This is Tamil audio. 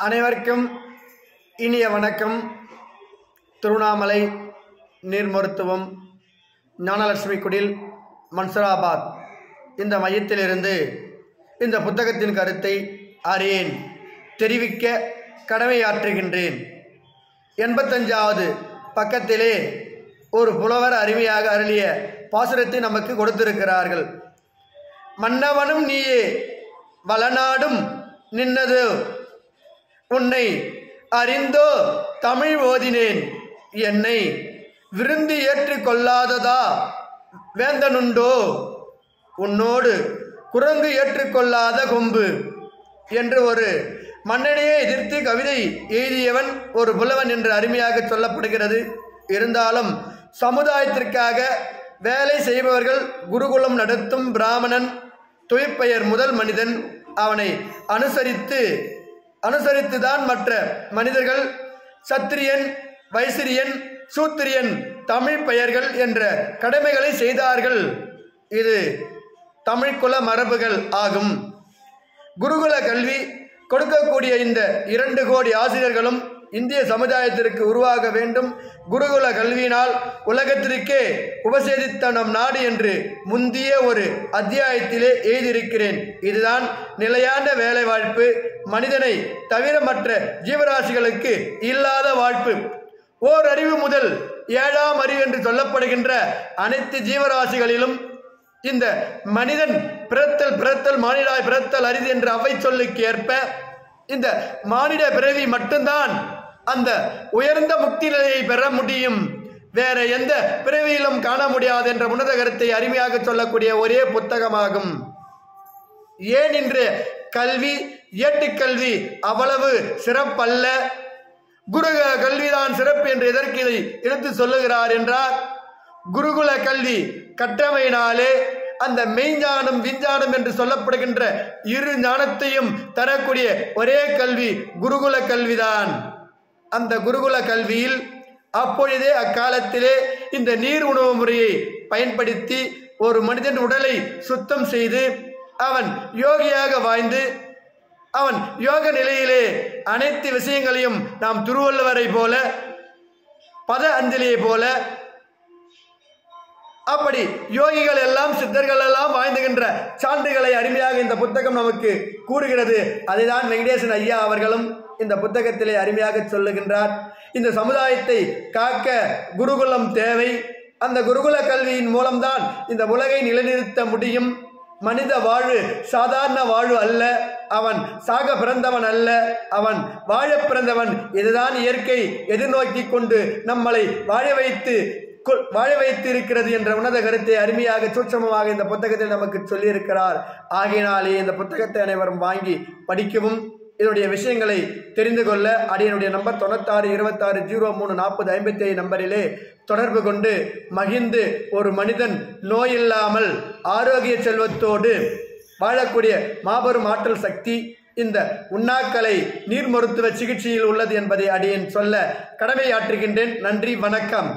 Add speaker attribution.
Speaker 1: அனைவருக்கும் இனிய வணக்கம். திருவண்ணாமலை நீர் மருத்துவம் ஞானலட்சுமி குடில் மன்சூராபாத் இந்த மையத்திலிருந்து இந்த புத்தகத்தின் கருத்தை அறியேன் தெரிவிக்க கடமையாற்றுகின்றேன். 85வது பக்கத்திலே ஒரு புலவர் அருமையாக அருளிய பாசுரத்தை நமக்கு கொடுத்திருக்கிறார்கள். மன்னவனும் நீயே வளநாடும் நின்னது உன்னை அறிந்தோ தமிழ் ஓதினேன் என்னை விருந்து ஏற்று கொள்ளாததா வேந்தனுண்டோ உன்னோடு குரங்கு ஏற்றுக்கொள்ளாத கொம்பு என்று ஒரு மன்னனையே எதிர்த்து கவிதை எழுதியவன் ஒரு புலவன் என்று அருமையாக சொல்லப்படுகிறது. இருந்தாலும் சமுதாயத்திற்காக வேலை செய்பவர்கள் குருகுலம் நடத்தும் பிராமணன் தொழிற்பெயர் முதல் மனிதன் அவனை அனுசரித்துதான் மற்ற மனிதர்கள் சத்திரியன் வைசிரியன் சூத்திரியன் தமிழ் பெயர்கள் என்ற கடமைகளை செய்தார்கள். இது தமிழ்குல மரபுகள் ஆகும். குருகுல கல்வி கொடுக்கக்கூடிய இந்த 2 கோடி ஆசிரியர்களும் இந்திய சமுதாயத்திற்கு உருவாக வேண்டும். குருகுல கல்வியினால் உலகத்திற்கே உபசேதித்த நம் நாடு என்று முந்திய ஒரு அத்தியாயத்திலே எழுதியிருக்கிறேன். இதுதான் நிலையான வேலை வாய்ப்பு. மனிதனை தவிர மற்ற ஜீவராசிகளுக்கு இல்லாத வாழ்ப்பு. ஓர் அறிவு முதல் 7ஆம் அறிவு என்று சொல்லப்படுகின்ற அனைத்து ஜீவராசிகளிலும் இந்த மனிதன் பிறத்தல் மானிடாய் பிறத்தல் அரிது என்ற அவை சொல்லுக்கு ஏற்ப இந்த மானிட பிறவி மட்டும்தான் அந்த உயர்ந்த முக்தி நிலையை பெற முடியும். வேற எந்த பிறவியிலும் காண முடியாது என்ற உன்னத கருத்தை அருமையாக சொல்லக்கூடிய ஒரே புத்தகமாகும். ஏன் இன்று கல்வி ஏட்டுக்கல்வி அவ்வளவு சிறப்பல்ல, குரு கல்விதான் சிறப்பு என்று எதற்கு இதை எடுத்து சொல்லுகிறார் என்றால், குருகுல கல்வி கற்றமையினாலே அந்த மெய்ஞானம் விஞ்ஞானம் என்று சொல்லப்படுகின்ற 2 ஞானத்தையும் தரக்கூடிய ஒரே கல்வி குருகுல கல்விதான். அந்த குருகுல கல்வியில் அப்பொழுதே அக்காலத்திலே இந்த நீர் உணவு முறையை பயன்படுத்தி ஒரு மனிதன் உடலை சுத்தம் செய்து அவன் யோகியாக வாழ்ந்து அவன் யோக நிலையிலே அனைத்து விஷயங்களையும் நாம் திருவள்ளுவரை போல பத அஞ்சலியை போல அப்படி யோகிகள் எல்லாம் சித்தர்கள் எல்லாம் வாழ்ந்துகின்ற சான்றுகளை அருமையாக இந்த புத்தகம் நமக்கு கூறுகிறது. அதைதான் வெங்கடேசன் ஐயா அவர்களும் இந்த புத்தகத்திலே அருமையாக சொல்லுகின்றார். இந்த சமுதாயத்தை காக்க குருகுலம் தேவை. அந்த குருகுல கல்வியின் மூலம்தான் இந்த உலகை நிலைநிறுத்த முடியும். மனித வாழ்வு சாதாரண வாழ்வு அல்ல, அவன் சாக பிறந்தவன் அல்ல, அவன் வாழ பிறந்தவன். இதுதான் இயற்கை எதிர்நோக்கி கொண்டு நம்மளை வாழ வைத்து இருக்கிறது என்ற உன்னத கருத்தை அருமையாக சூட்சமமாக இந்த புத்தகத்தில் நமக்கு சொல்லியிருக்கிறார். ஆகையினாலே இந்த புத்தகத்தை அனைவரும் வாங்கி படிக்கவும் இதனுடைய விஷயங்களை தெரிந்து கொள்ள அடியனுடைய நம்பர் 9626034055 நம்பரிலே தொடர்பு கொண்டு மகிழ்ந்து ஒரு மனிதன் நோயில்லாமல் ஆரோக்கிய செல்வத்தோடு வாழக்கூடிய மாபெரும் ஆற்றல் சக்தி இந்த உண்ணாக்கலை நீர் மருத்துவ சிகிச்சையில் உள்ளது என்பதை அடியேன் சொல்ல கடமையாற்றுகின்றேன். நன்றி, வணக்கம்.